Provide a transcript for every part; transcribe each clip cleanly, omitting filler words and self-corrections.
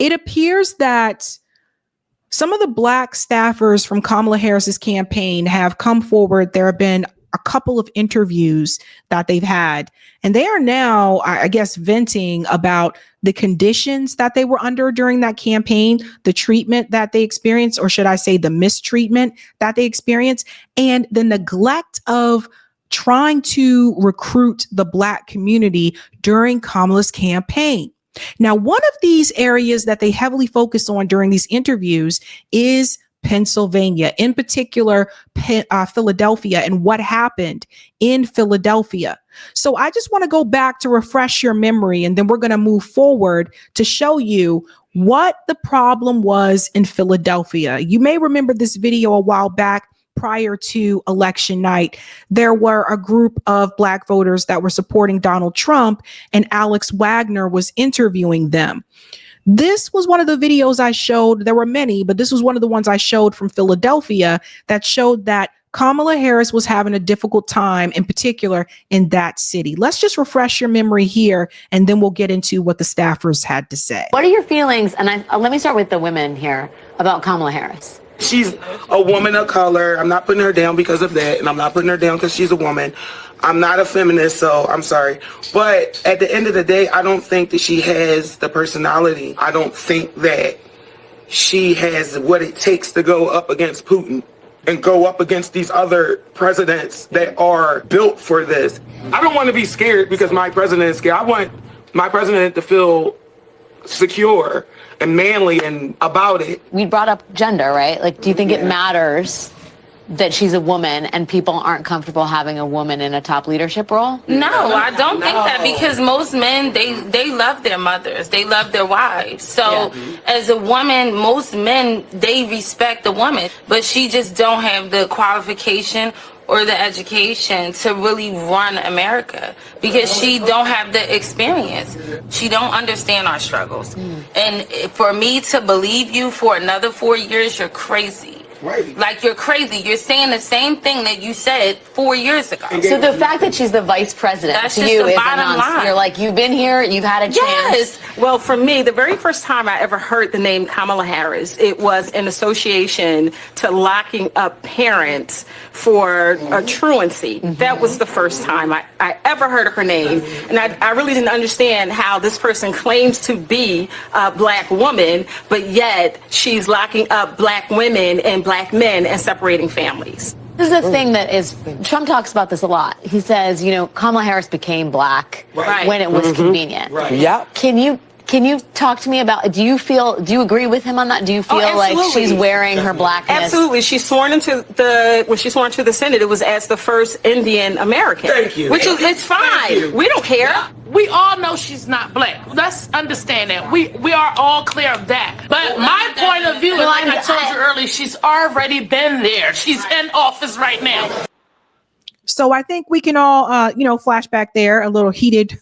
it appears that some of the Black staffers from Kamala Harris's campaign have come forward. There have been a couple of interviews that they've had, and they are now, I guess, venting about the conditions that they were under during that campaign, the treatment that they experienced, or should I say the mistreatment that they experienced, and the neglect of trying to recruit the Black community during Kamala's campaign. Now, one of these areas that they heavily focus on during these interviews is Pennsylvania, in particular, Philadelphia, and what happened in Philadelphia. So I just want to go back to refresh your memory, and then we're going to move forward to show you what the problem was in Philadelphia. You may remember this video a while back. Prior to election night, there were a group of Black voters that were supporting Donald Trump, and Alex Wagner was interviewing them. This was one of the videos I showed. There were many, but this was one of the ones I showed from Philadelphia that showed that Kamala Harris was having a difficult time, in particular in that city. Let's just refresh your memory here, and then we'll get into what the staffers had to say. What are your feelings? And let me start with the women here about Kamala Harris. She's a woman of color. I'm not putting her down because of that, and I'm not putting her down because she's a woman. I'm not a feminist, so I'm sorry. But at the end of the day, I don't think that she has the personality. I don't think that she has what it takes to go up against Putin and go up against these other presidents that are built for this. I don't want to be scared because my president is scared. I want my president to feel secure and manly and about it. We brought up gender, right? Like, do you think it matters that she's a woman and people aren't comfortable having a woman in a top leadership role? No, I don't think that, because most men, they love their mothers. They love their wives. So as a woman, most men, they respect the woman, but she just don't have the qualification or the education to really run America, because she don't have the experience. She don't understand our struggles. And for me to believe you for another 4 years, you're crazy. Right. Like, you're crazy. You're saying the same thing that you said 4 years ago. So the fact that she's the vice president, that's to just you the is bottom line. You're like, you've been here, you've had a chance. Yes. Well, for me, the very first time I ever heard the name Kamala Harris, it was in association to locking up parents for truancy. That was the first time I ever heard of her name. And I really didn't understand how this person claims to be a Black woman, but yet she's locking up Black women and Black men and separating families. This is the thing that is, Trump talks about this a lot. He says, you know, Kamala Harris became Black when it was convenient. Right. Yeah. Can you talk to me about, do you agree with him on that? Do you feel like she's wearing her Blackness? Absolutely. When she swore into the Senate, it was as the first Indian American. Thank you. Which is, it's fine. We don't care. We all know she's not Black. Let's understand that. We are all clear of that. But my point of view is, like I told you earlier, she's already been there. She's in office right now. So I think we can all, flash back there, a little heated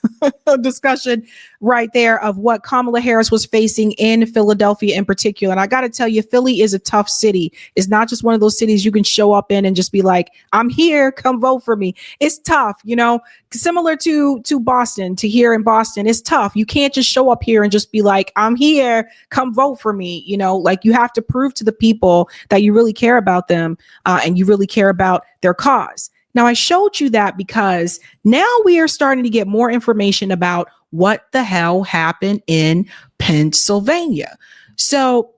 discussion right there of what Kamala Harris was facing in Philadelphia in particular. And I got to tell you, Philly is a tough city. It's not just one of those cities you can show up in and just be like, I'm here, come vote for me. It's tough, similar to Boston, to here in Boston. It's tough. You can't just show up here and just be like, I'm here, come vote for me. Like, you have to prove to the people that you really care about them and you really care about their cause. Now, I showed you that because now we are starting to get more information about what the hell happened in Pennsylvania. So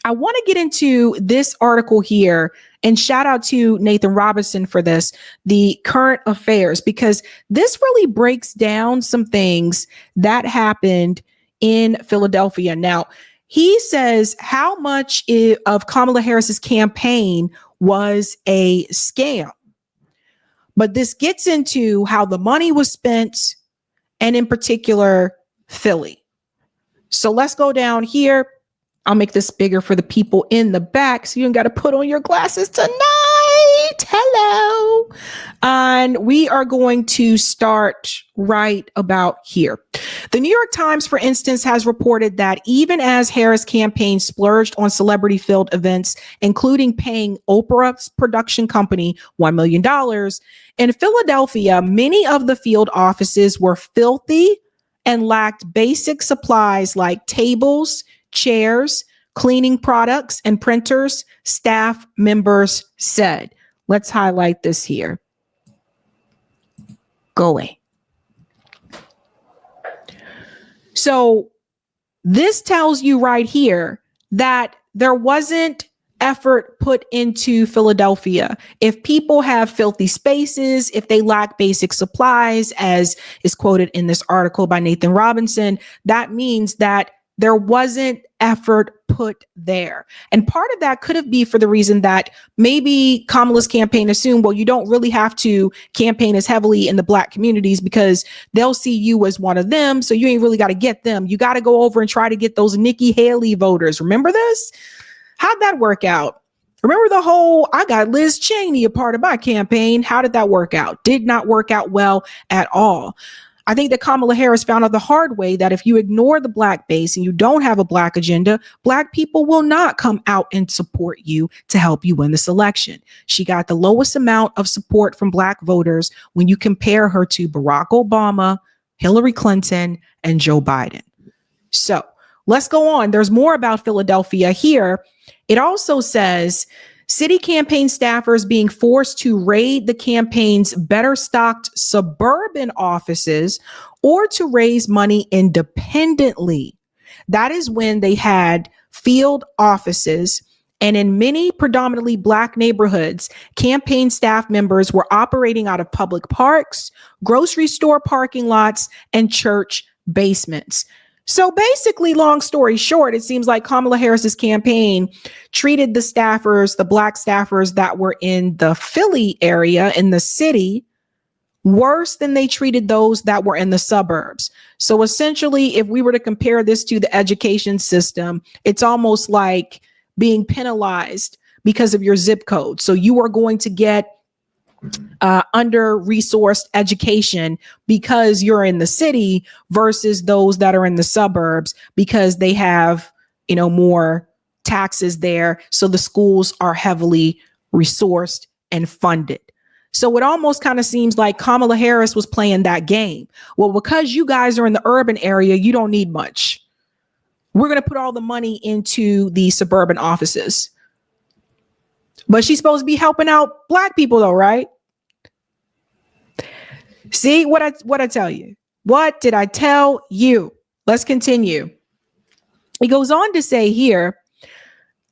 I want to get into this article here, and shout out to Nathan Robinson for this, the current affairs, because this really breaks down some things that happened in Philadelphia. Now, he says how much of Kamala Harris's campaign was a scam. But this gets into how the money was spent, and in particular, Philly. So let's go down here. I'll make this bigger for the people in the back, so you don't got to put on your glasses tonight. Hello. And we are going to start right about here. The New York Times, for instance, has reported that even as Harris' campaign splurged on celebrity-filled events, including paying Oprah's production company $1 million, in Philadelphia, many of the field offices were filthy and lacked basic supplies like tables, chairs, cleaning products, and printers, staff members said. Let's highlight this here. Go away. So this tells you right here that there wasn't effort put into Philadelphia. If people have filthy spaces, if they lack basic supplies, as is quoted in this article by Nathan Robinson, that means that there wasn't effort put there. And part of that could have been for the reason that maybe Kamala's campaign assumed, well, you don't really have to campaign as heavily in the Black communities because they'll see you as one of them. So you ain't really got to get them. You got to go over and try to get those Nikki Haley voters. Remember this? How'd that work out? Remember the whole, I got Liz Cheney a part of my campaign. How did that work out? Did not work out well at all. I think that Kamala Harris found out the hard way that if you ignore the Black base and you don't have a Black agenda, Black people will not come out and support you to help you win this election. She got the lowest amount of support from Black voters when you compare her to Barack Obama, Hillary Clinton, and Joe Biden. So let's go on. There's more about Philadelphia here. It also says city campaign staffers being forced to raid the campaign's better stocked suburban offices or to raise money independently. That is when they had field offices. And in many predominantly Black neighborhoods, campaign staff members were operating out of public parks, grocery store parking lots, and church basements. So basically, long story short, it seems like Kamala Harris's campaign treated the staffers, the Black staffers that were in the Philly area, in the city, worse than they treated those that were in the suburbs. So essentially, if we were to compare this to the education system, it's almost like being penalized because of your zip code. So you are going to get under-resourced education because you're in the city versus those that are in the suburbs because they have, more taxes there. So the schools are heavily resourced and funded. So it almost kind of seems like Kamala Harris was playing that game. Well, because you guys are in the urban area, you don't need much. We're going to put all the money into the suburban offices. But she's supposed to be helping out Black people though, right? See what I tell you? What did I tell you? Let's continue. It goes on to say here,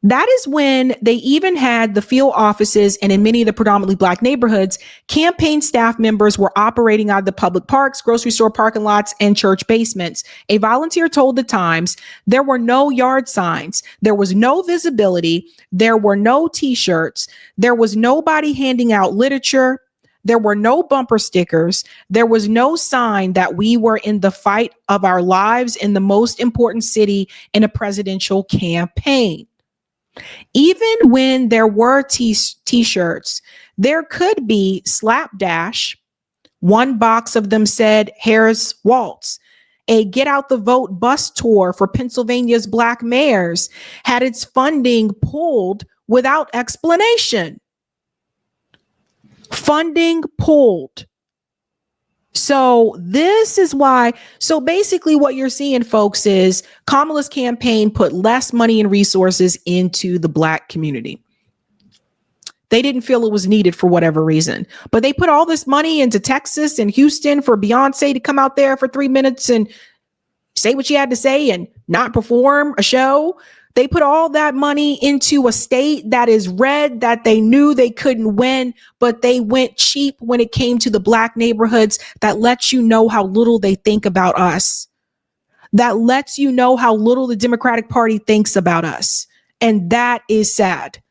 that is when they even had the field offices, and in many of the predominantly Black neighborhoods, campaign staff members were operating out of the public parks, grocery store parking lots, and church basements. A volunteer told the Times there were no yard signs, there was no visibility, there were no t-shirts, there was nobody handing out literature, there were no bumper stickers, there was no sign that we were in the fight of our lives in the most important city in a presidential campaign. Even when there were t-shirts, there could be slapdash. One box of them said Harris Waltz. A Get Out the Vote bus tour for Pennsylvania's Black mayors had its funding pulled without explanation. Funding pulled. So this is why. So basically what you're seeing, folks, is Kamala's campaign put less money and resources into the Black community. They didn't feel it was needed for whatever reason, but they put all this money into Texas and Houston for Beyonce to come out there for 3 minutes and say what she had to say and not perform a show. They put all that money into a state that is red, that they knew they couldn't win, but they went cheap when it came to the Black neighborhoods. That lets you know how little they think about us. That lets you know how little the Democratic Party thinks about us. And that is sad.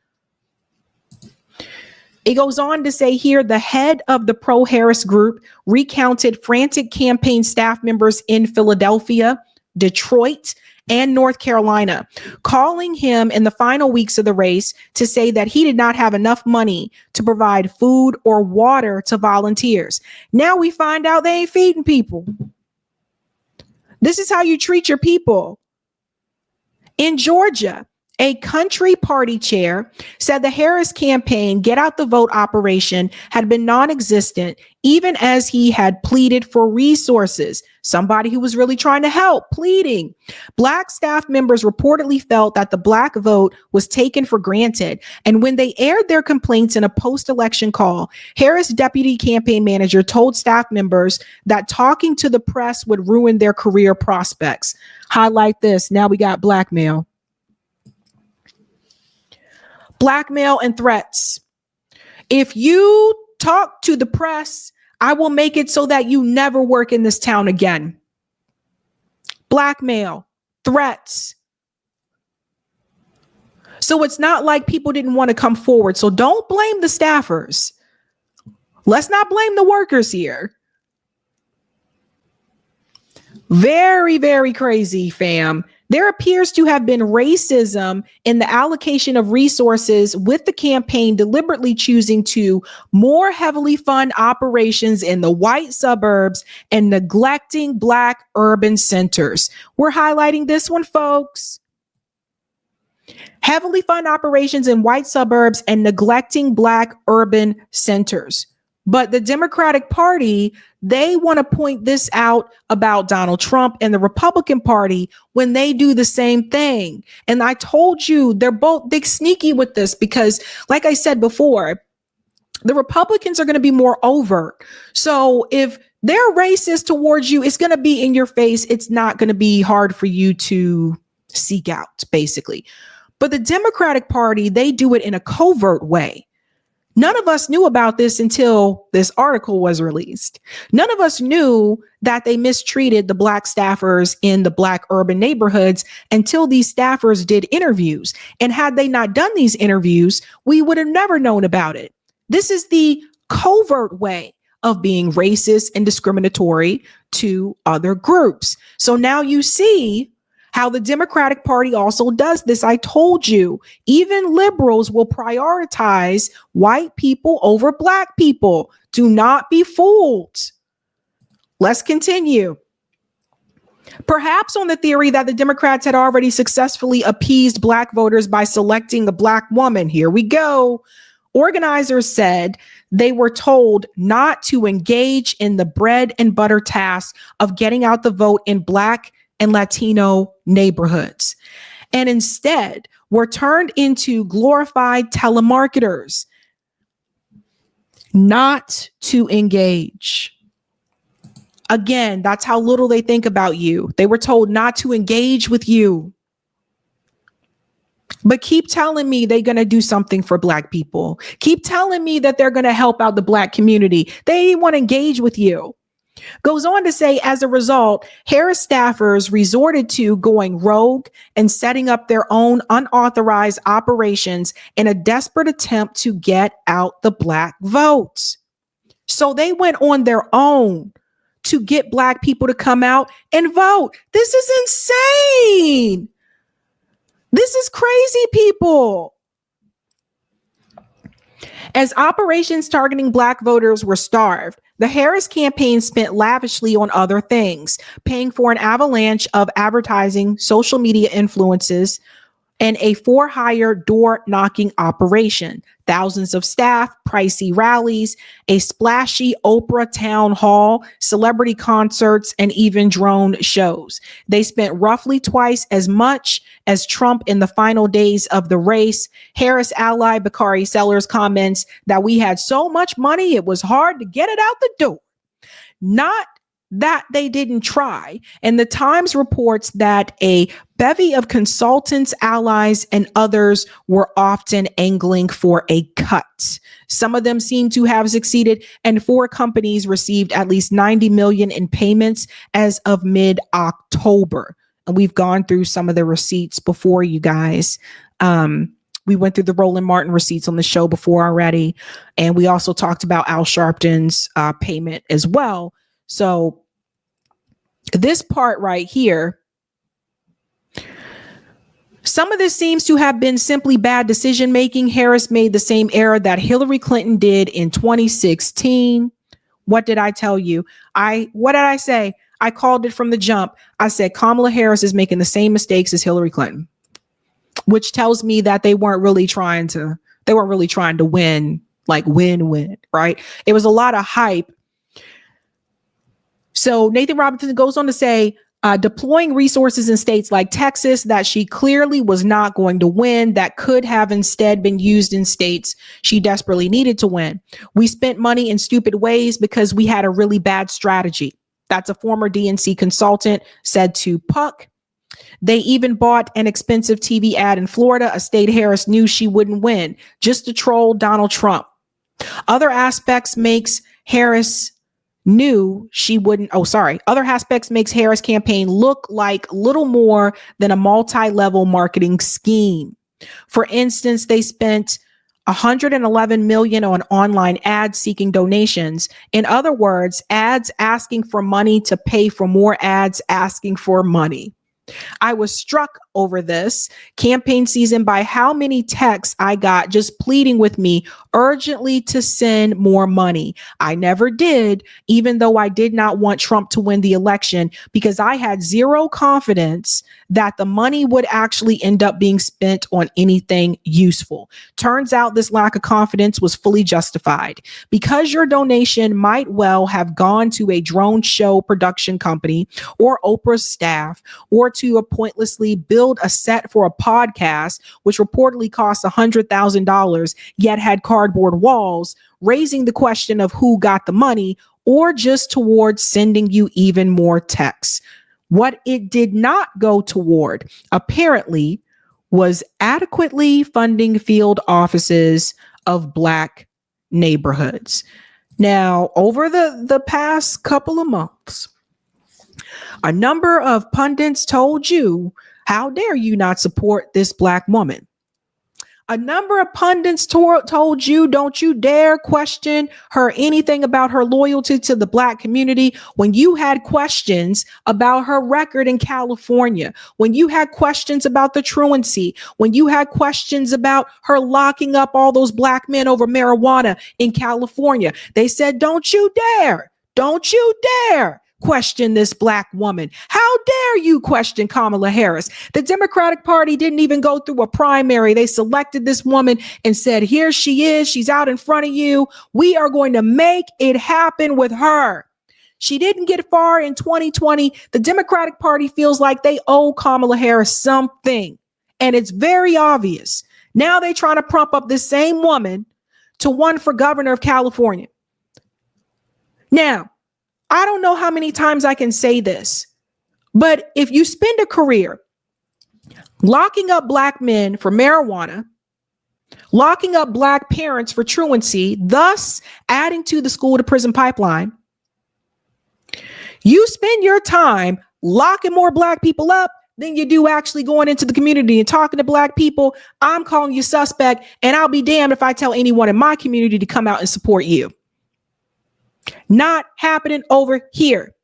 It goes on to say here, the head of the pro-Harris group recounted frantic campaign staff members in Philadelphia, Detroit, and North Carolina, calling him in the final weeks of the race to say that he did not have enough money to provide food or water to volunteers. Now we find out they ain't feeding people. This is how you treat your people. In Georgia, A country party chair said the Harris campaign get out the vote operation had been non-existent, even as he had pleaded for resources. Somebody who was really trying to help, pleading. Black staff members reportedly felt that the Black vote was taken for granted. And when they aired their complaints in a post-election call, Harris deputy campaign manager told staff members that talking to the press would ruin their career prospects. Highlight this. Now we got blackmail. Blackmail and threats. If you talk to the press, I will make it so that you never work in this town again. Blackmail, threats. So it's not like people didn't want to come forward. So don't blame the staffers. Let's not blame the workers here. Very, very crazy, fam. There appears to have been racism in the allocation of resources, with the campaign deliberately choosing to more heavily fund operations in the white suburbs and neglecting Black urban centers. We're highlighting this one, folks. Heavily fund operations in white suburbs and neglecting Black urban centers. But the Democratic Party, they want to point this out about Donald Trump and the Republican Party when they do the same thing. And I told you, they're sneaky with this because, like I said before, the Republicans are going to be more overt. So if they're racist towards you, it's going to be in your face. It's not going to be hard for you to seek out, basically. But the Democratic Party, they do it in a covert way. None of us knew about this until this article was released. None of us knew that they mistreated the Black staffers in the Black urban neighborhoods until these staffers did interviews. And had they not done these interviews, we would have never known about it. This is the covert way of being racist and discriminatory to other groups. So now you see how the Democratic Party also does this. I told you, even liberals will prioritize white people over Black people. Do not be fooled. Let's continue. Perhaps on the theory that the Democrats had already successfully appeased Black voters by selecting a Black woman. Here we go. Organizers said they were told not to engage in the bread and butter task of getting out the vote in Black and Latino neighborhoods, and instead were turned into glorified telemarketers. Not to engage. Again, that's how little they think about you. They were told not to engage with you. But keep telling me they're going to do something for Black people. Keep telling me that they're going to help out the Black community. They didn't want to engage with you. Goes on to say, as a result, Harris staffers resorted to going rogue and setting up their own unauthorized operations in a desperate attempt to get out the Black vote. So they went on their own to get Black people to come out and vote. This is insane. This is crazy, people. As operations targeting Black voters were starved, the Harris campaign spent lavishly on other things, paying for an avalanche of advertising, social media influences, and a for-hire door-knocking operation. Thousands of staff, pricey rallies, a splashy Oprah town hall, celebrity concerts, and even drone shows. They spent roughly twice as much as Trump in the final days of the race. Harris ally Bakari Sellers comments that we had so much money, it was hard to get it out the door. Not that they didn't try. And the Times reports that a bevy of consultants, allies, and others were often angling for a cut. Some of them seem to have succeeded, and 4 companies received at least $90 million in payments as of mid-October. And we've gone through some of the receipts before, you guys. We went through the Roland Martin receipts on the show before already. And we also talked about Al Sharpton's payment as well. So this part right here, some of this seems to have been simply bad decision making. Harris made the same error that Hillary Clinton did in 2016. What did I tell you? What did I say? I called it from the jump. I said Kamala Harris is making the same mistakes as Hillary Clinton. which tells me that they weren't really trying to win, like win, right? It was a lot of hype. So Nathan Robinson goes on to say, deploying resources in states like Texas that she clearly was not going to win, that could have instead been used in states she desperately needed to win. We spent money in stupid ways because we had a really bad strategy. That's a former DNC consultant said to Puck. They even bought an expensive TV ad in Florida, a state Harris knew she wouldn't win, just to troll Donald Trump. Other aspects makes Harris makes Harris campaign look like little more than a multi-level marketing scheme. For instance, they spent $111 million on online ads seeking donations. In other words, ads asking for money to pay for more ads asking for money. I was struck over this campaign season by how many texts I got just pleading with me urgently to send more money. I never did, even though I did not want Trump to win the election, because I had zero confidence that the money would actually end up being spent on anything useful. Turns out this lack of confidence was fully justified because your donation might well have gone to a drone show production company or Oprah's staff, or to a pointlessly build a set for a podcast, which reportedly cost $100,000, yet had cardboard walls, raising the question of who got the money, or just towards sending you even more texts. What it did not go toward, apparently, was adequately funding field offices of Black neighborhoods. Now, over the past couple of months, a number of pundits told you, how dare you not support this Black woman? A number of pundits told you, don't you dare question her, anything about her loyalty to the Black community, when you had questions about her record in California, when you had questions about the truancy, when you had questions about her locking up all those Black men over marijuana in California. They said, don't you dare question this Black woman. How dare you question Kamala Harris? The Democratic Party didn't even go through a primary. They selected this woman and said, here she is. She's out in front of you. We are going to make it happen with her. She didn't get far in 2020. The Democratic Party feels like they owe Kamala Harris something. And it's very obvious. Now they're trying to prop up this same woman to run for governor of California. Now, I don't know how many times I can say this, but if you spend a career locking up Black men for marijuana, locking up Black parents for truancy, thus adding to the school to prison pipeline, you spend your time locking more Black people up than you do actually going into the community and talking to Black people, I'm calling you suspect, and I'll be damned if I tell anyone in my community to come out and support you. Not happening over here.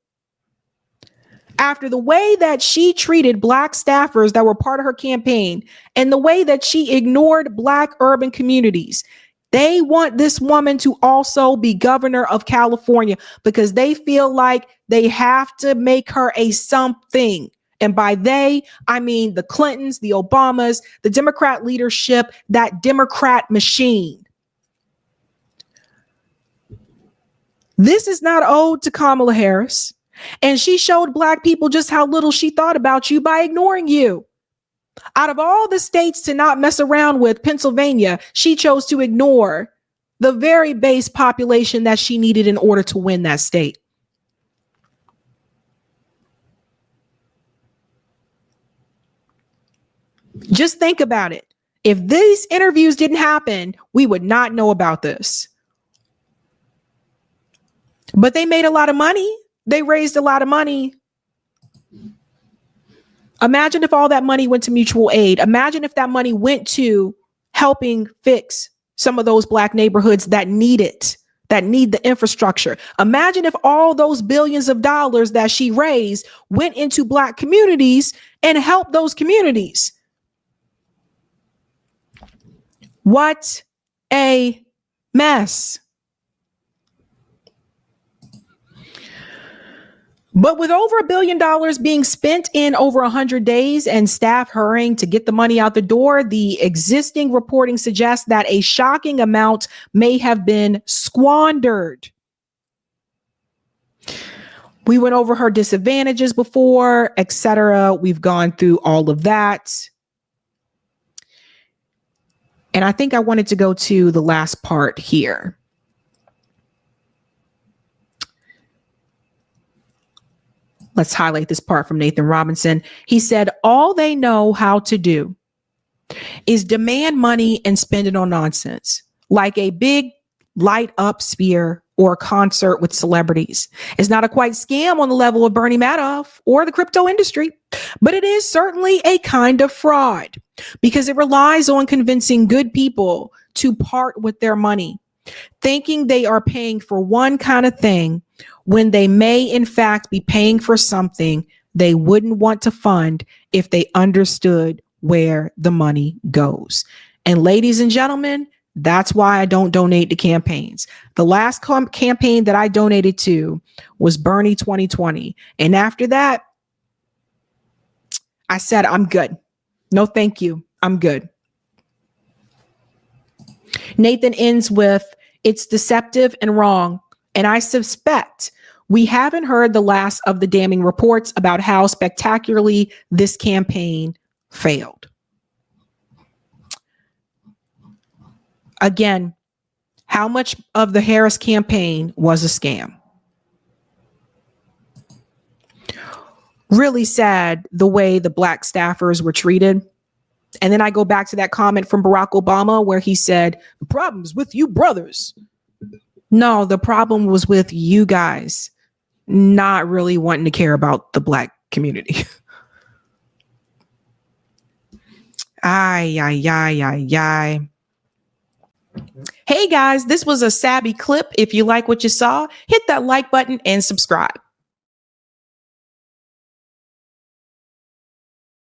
After the way that she treated Black staffers that were part of her campaign and the way that she ignored Black urban communities, they want this woman to also be governor of California because they feel like they have to make her a something. And by they, I mean the Clintons, the Obamas, the Democrat leadership, that Democrat machine. This is not owed to Kamala Harris. And she showed Black people just how little she thought about you by ignoring you. Out of all the states to not mess around with, Pennsylvania, she chose to ignore the very base population that she needed in order to win that state. Just think about it. If these interviews didn't happen, we would not know about this. But they made a lot of money. They raised a lot of money. Imagine if all that money went to mutual aid. Imagine if that money went to helping fix some of those Black neighborhoods that need it, that need the infrastructure. Imagine if all those billions of dollars that she raised went into Black communities and helped those communities. What a mess. But with over $1 billion being spent in over 100 days and staff hurrying to get the money out the door, the existing reporting suggests that a shocking amount may have been squandered. We went over her disadvantages before, etc. We've gone through all of that. And I think I wanted to go to the last part here. Let's highlight this part from Nathan Robinson. He said, all they know how to do is demand money and spend it on nonsense, like a big light up sphere or a concert with celebrities. It's not a quite scam on the level of Bernie Madoff or the crypto industry, but it is certainly a kind of fraud because it relies on convincing good people to part with their money, thinking they are paying for one kind of thing when they may in fact be paying for something they wouldn't want to fund if they understood where the money goes. And ladies and gentlemen, that's why I don't donate to campaigns. The last campaign that I donated to was Bernie 2020. And after that, I said, I'm good. No, thank you. I'm good. Nathan ends with, it's deceptive and wrong. And I suspect we haven't heard the last of the damning reports about how spectacularly this campaign failed. Again, how much of the Harris campaign was a scam? Really sad the way the Black staffers were treated. And then I go back to that comment from Barack Obama where he said, the problem is with you brothers. No, the problem was with you guys not really wanting to care about the Black community. Ay. Hey guys, this was a Sabby clip. If you like what you saw, hit that like button and subscribe.